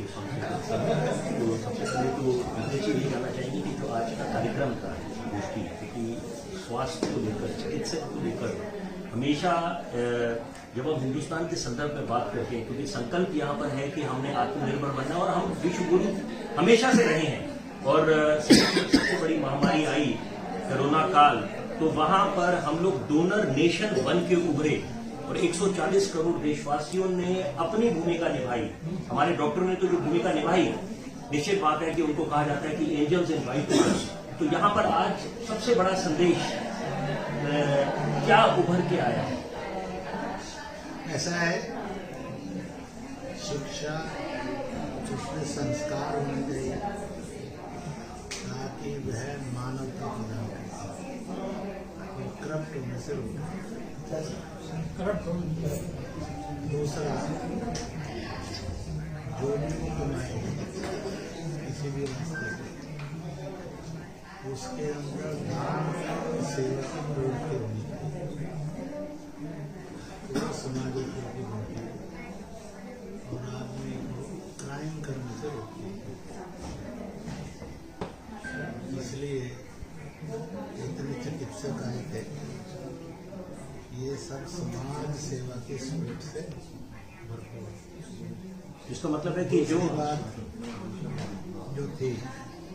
के सांस्कृतिक संघ। तो सबसे पहले तो अध्यक्ष जी जानना चाहेंगे कि जो आज का कार्यक्रम था गोष्ठी, क्योंकि स्वास्थ्य को लेकर, चिकित्सा को लेकर हमेशा जब हम हिंदुस्तान के संदर्भ में बात करते हैं, क्योंकि संकल्प यहाँ पर है कि हमने आत्मनिर्भर बनना और हम विश्व गुरु हमेशा से रहे हैं। और सबसे बड़ी महामारी आई कोरोना काल, तो वहां पर हम लोग डोनर नेशन बन के उभरे और 140 करोड़ देशवासियों ने अपनी भूमिका निभाई। हमारे डॉक्टरों ने तो जो भूमिका निभाई, निश्चित बात है कि उनको कहा जाता है कि एंजल्स इन व्हाइट। तो यहाँ पर आज सबसे बड़ा संदेश क्या उभर के आया है? ऐसा है, शिक्षा उसमें संस्कार होने चाहिए ताकि वह मानवता प्रदान करे, करप्ट होने से रोके। दूसरा, जो भी वो कमाए किसी भी रास्ते पे, उसके अंदर दान सेवा की प्रवृत्ति होनी चाहिए, वो समाज की होती है और आदमी को क्राइम करने से रोकती है। इसलिए इतने चिकित्सक आए थे, ये सब समाज सेवा की सोच से भरपूर। इसका मतलब है कि जो बात जो थी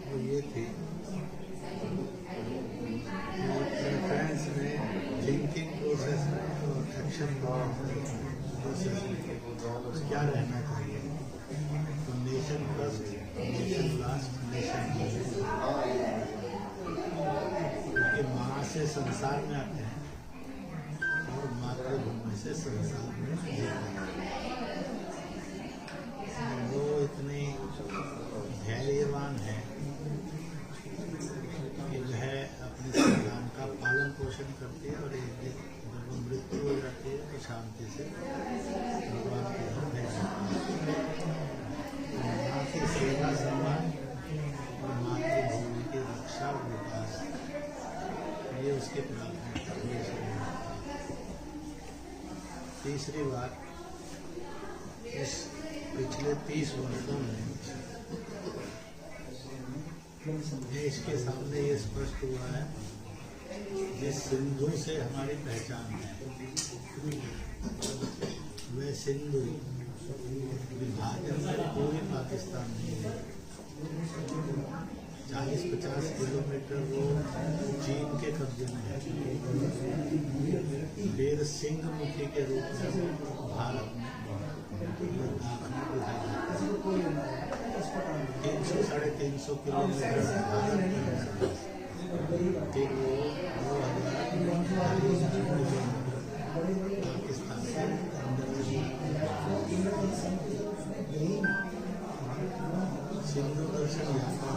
वो ये थी, प्रेफरेंस में, थिंकिंग प्रोसेस में और एक्शन प्रोसेस में क्या रहना चाहिए। तो nation first, nation last, nation क्योंकि माँ से संसार में आते हैं और मातृभूमि से संसार में वो इतनी धैर्यवान है कि वह अपने संतान का पालन पोषण करती है और एक दिन जब वो मृत्यु हो जाती है तो शांति से भगवान के घर भेज जाती है। माँ की सेवा सम्मान और मातृभूमि की रक्षा और विकास, ये उसकी प्राथमिकता है। तीसरी बात, इस पिछले 30 वर्षों में देश के सामने ये स्पष्ट हुआ है, जिस सिंधु से हमारी पहचान है, वह सिंधु विभाजन में पूरी पाकिस्तान नहीं है। 40-50 किलोमीटर वो चीन के कब्जे में है, फिर सिंहमुखी के रूप में भारत में लद्दाख में बुझाई जाती है। 300-350 किलोमीटर भारत में, फिर वो 2000 किलोमीटर पाकिस्तान के अंदर सिंधु दर्शन यात्रा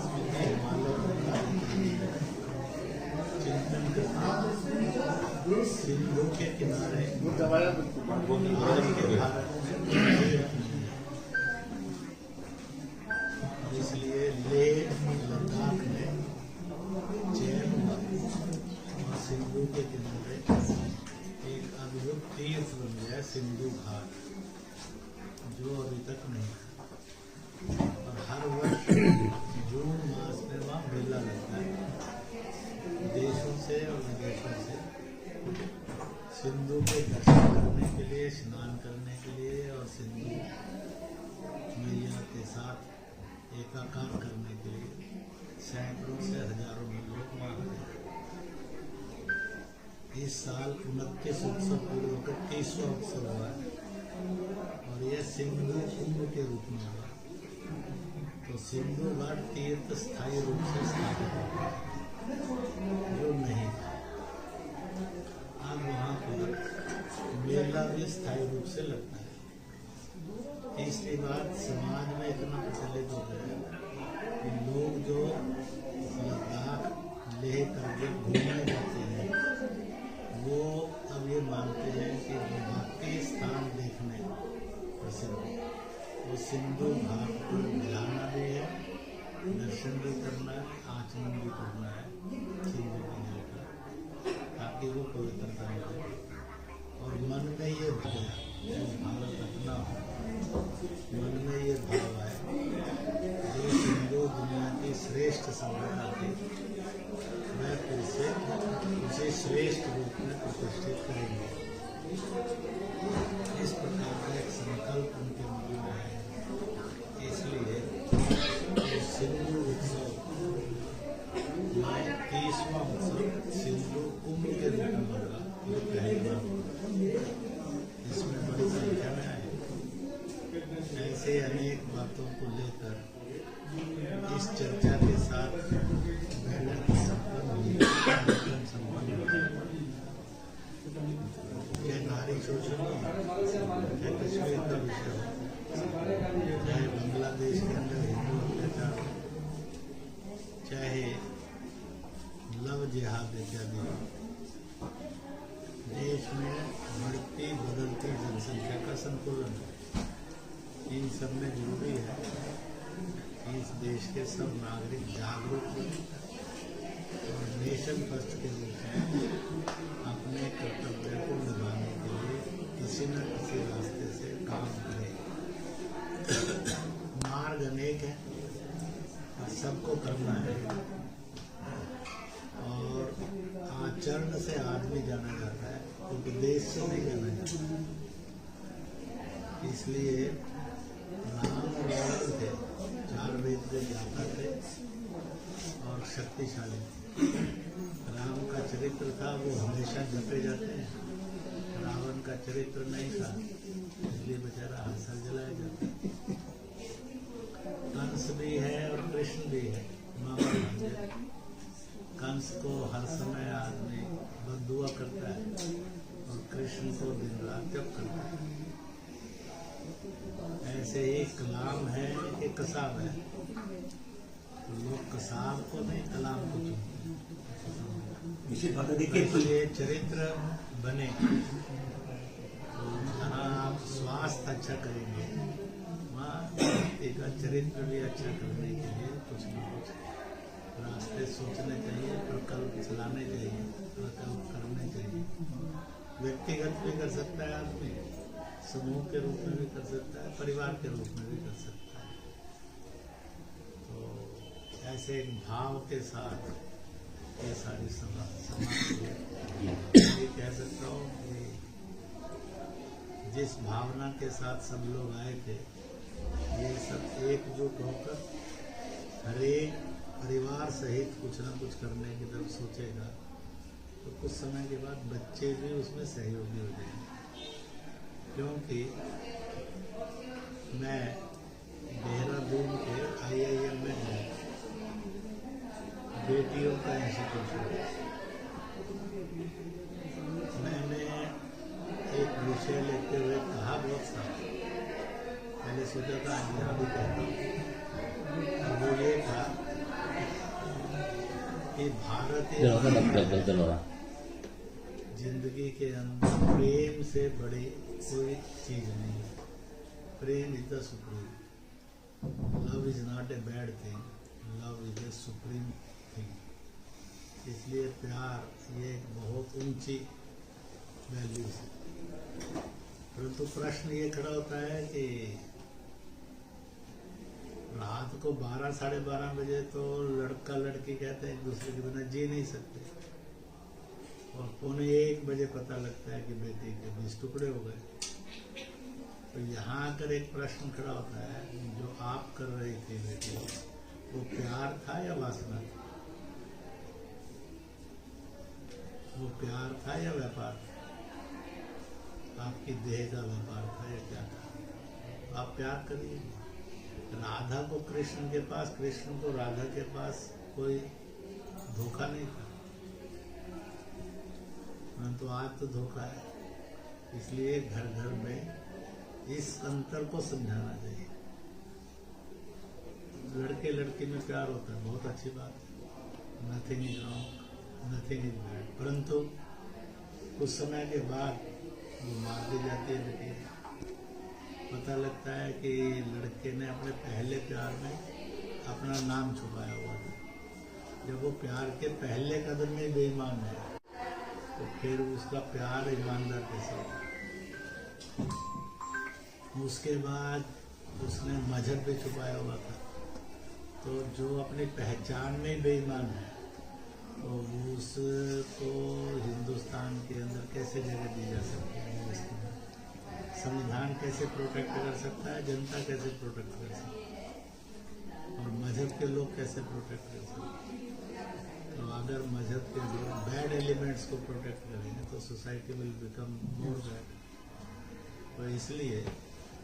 चिंतन करना, सिंधु के किनारे इसलिए लेह लद्दाख में चैन और सिंधु के किनारे एक अद्भुत तीर्थ बन गया, सिंधु घाट, जो अभी तक नहीं था। और हर वर्ष जून मास में वहाँ मेला लगता है, देशों से और विदेशों से सिंधु के दर्शन करने के लिए, स्नान करने के लिए और सिंधु मैया के साथ एकाकार करने के लिए सैकड़ों से हजारों में लोग वहाँ आते हैं। इस साल 29 उत्सव पूरे होकर 30वां उत्सव हुआ है और यह सिंधु कुंभ के रूप में हुआ। तो सिंधु घाट तीर्थ स्थायी रूप से स्थापित हो गया, जो नहीं था। अब वहाँ पर मेला भी स्थायी रूप से लगता है। तीसरी बात, समाज में इतना प्रचलित हो गया है कि लोग जो लद्दाख लेह करके घूमने जाते हैं, वो अब ये मानते हैं कि बाकी स्थान देखने प्रसिद्ध है, वो सिंधु घाट को जाना भी है, दर्शन भी करना है, आचमन भी करना है सिंधु के जल का, ताकि वो पवित्रता मिले। और मन में ये भाव, भारत अपना हो, मन में ये भाव है ऐसे अनेक बातों को लेकर इस चर्चा के साथ बैठक संपन्न हुई। चाहे नारी शोषण हो, चाहे कश्मीर का विषय हो, चाहे बांग्लादेश के अंदर हिंदू अत्याचार हो, चाहे लव जिहाद इत्यादि, देश में बढ़ती बदलती जनसंख्या का संतुलन है। इन सब में जरूरी है कि इस देश के सब नागरिक जागरूक हो और नेशन फर्स्ट के रूप में अपने कर्तव्य को निभाने के लिए किसी न किसी रास्ते से काम करें। मार्ग अनेक है और सबको करना है, और आचरण से आदमी जाना जाता है, उपदेश से नहीं जाना जाता। इसलिए राम और रावण थे, 4 वेद के ज्ञाता थे और शक्तिशाली थे। राम का चरित्र था वो हमेशा जपे जाते हैं, रावण का चरित्र नहीं था, इसलिए बेचारा हंसा जलाया जाता है। कंस भी है और कृष्ण भी है, मामा भांजे। कंस को हर समय आदमी बददुआ करता है और कृष्ण को दिन रात जप करता है। ऐसे ही कलाम है कि कसाब है, तो लोग कसाब को नहीं कलाम को चुनते हैं। इसलिए चरित्र बने, तो जहाँ आप स्वास्थ्य अच्छा करेंगे वहाँ व्यक्ति का चरित्र भी अच्छा करने के लिए कुछ न कुछ रास्ते सोचने चाहिए, प्रकल्प चलाने चाहिए, प्रकल्प करने चाहिए। व्यक्तिगत भी कर सकता है आदमी, समूह के रूप में भी कर सकता है, परिवार के रूप में भी कर सकता है। तो ऐसे एक भाव के साथ ये सारी समाज ये कह सकता हूँ कि जिस भावना के साथ सब लोग आए थे, ये सब एकजुट होकर हरेक परिवार सहित कुछ न कुछ करने की तरफ सोचेगा, तो कुछ समय के बाद बच्चे भी उसमें सहयोगी हो जाएंगे। क्योंकि मैं देहरादून के IIM में गया, बेटियों का इंस्टीट्यूशन, मैंने एक विषय लेते हुए कहा बहुत सा, मैंने सोचा था आज यहाँ भी कहता हूँ, वो ये था कि भारतीय जिंदगी के अंदर प्रेम से बड़ी कोई चीज नहीं है। प्रेम is the supreme, love is not a bad thing, love is a supreme thing. इसलिए प्यार ये एक बहुत ऊंची वैल्यू है। परंतु प्रश्न ये खड़ा होता है कि रात को 12 साढ़े 12 बजे तो लड़का लड़की कहते हैं एक दूसरे के बिना जी नहीं सकते, और 1:45 बजे पता लगता है कि बेटी के 20 टुकड़े हो गए। तो यहाँ आकर एक प्रश्न खड़ा होता है, जो आप कर रही थी बेटी, वो प्यार था या वासना था? वो प्यार था या व्यापार था? आपकी देह का व्यापार था या क्या था? आप प्यार करिए। राधा को कृष्ण के पास, कृष्ण को राधा के पास कोई धोखा नहीं था, परंतु आज तो धोखा है। इसलिए घर घर में इस अंतर को समझाना चाहिए। लड़के लड़की में प्यार होता है, बहुत अच्छी बात है, nothing is wrong, nothing is bad. परंतु कुछ समय के बाद वो मार दी जाती है बेटी। पता लगता है कि लड़के ने अपने पहले प्यार में अपना नाम छुपाया हुआ था। जब वो प्यार के पहले कदम में बेईमान है, तो फिर उसका प्यार ईमानदार कैसे होगा? उसके बाद उसने मजहब भी छुपाया हुआ था। तो जो अपनी पहचान में बेईमान है, तो उसको हिंदुस्तान के अंदर कैसे जगह दी जा सकती है? संविधान कैसे प्रोटेक्ट कर सकता है? जनता कैसे प्रोटेक्ट कर सकती है? और मजहब के लोग कैसे प्रोटेक्ट कर सकते हैं? तो अगर मजहब के लोग बैड एलिमेंट्स को प्रोटेक्ट करेंगे तो society will become more bad. तो इसलिए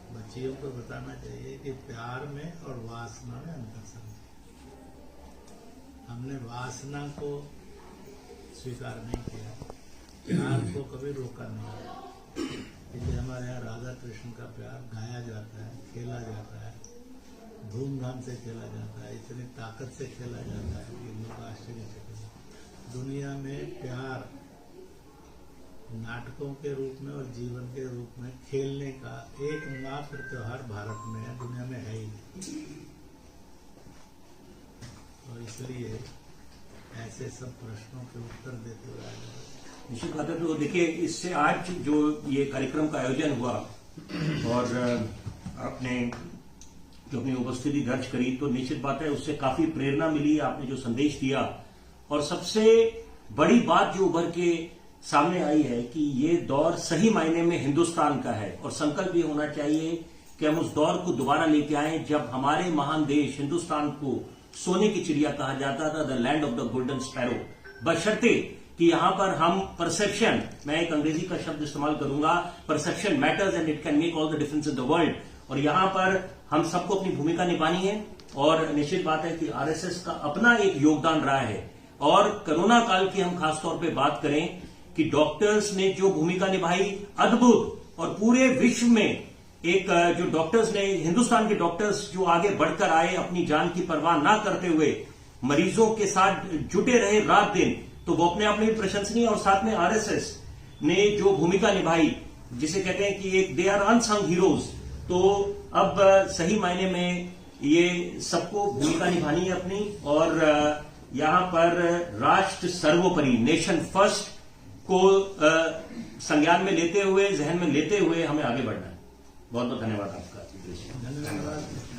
बच्चियों को बताना चाहिए कि प्यार में और वासना में अंतर समझे। हमने वासना को स्वीकार नहीं किया, प्यार को कभी रोका नहीं। इसलिए हमारे यहाँ राधा कृष्ण का प्यार गाया जाता है, खेला जाता है, धूमधाम से खेला जाता है, इतनी ताकत से खेला जाता है कि लोग आश्चर्यचकित हैं। दुनिया में प्यार नाटकों के रूप में और जीवन के रूप में खेलने का एकमात्र त्योहार भारत में है, दुनिया में है ही नहीं। और इसलिए ऐसे सब प्रश्नों के उत्तर देते हुए आगे निश्चित बात है। तो देखिए, इससे आज जो ये कार्यक्रम का आयोजन हुआ और आपने जो अपनी उपस्थिति दर्ज करी, तो निश्चित बात है उससे काफी प्रेरणा मिली, आपने जो संदेश दिया। और सबसे बड़ी बात जो उभर के सामने आई है कि ये दौर सही मायने में हिंदुस्तान का है और संकल्प ये होना चाहिए कि हम उस दौर को दोबारा लेके आए जब हमारे महान देश हिंदुस्तान को सोने की चिड़िया कहा जाता था, the land of the golden sparrow, बशर्ते कि यहां पर हम परसेप्शन, मैं एक अंग्रेजी का शब्द इस्तेमाल करूंगा, perception matters and it can make all the difference in the world. और यहां पर हम सबको अपनी भूमिका निभानी है और निश्चित बात है कि आरएसएस का अपना एक योगदान रहा है। और कोरोना काल की हम खासतौर पर बात करें कि डॉक्टर्स ने जो भूमिका निभाई अद्भुत, और पूरे विश्व में एक जो डॉक्टर्स ने, हिंदुस्तान के डॉक्टर्स जो आगे बढ़कर आए अपनी जान की परवाह ना करते हुए मरीजों के साथ जुटे रहे रात दिन, तो वो अपने आप में भी प्रशंसनीय। और साथ में आरएसएस ने जो भूमिका निभाई, जिसे कहते हैं कि एक दे आर अनसंग हीरोज, तो अब सही मायने में ये सबको भूमिका निभानी है अपनी। और यहां पर राष्ट्र सर्वोपरि, नेशन फर्स्ट को संज्ञान में लेते हुए, जहन में लेते हुए हमें आगे बढ़ना है। बहुत बहुत धन्यवाद आपका। धन्यवाद।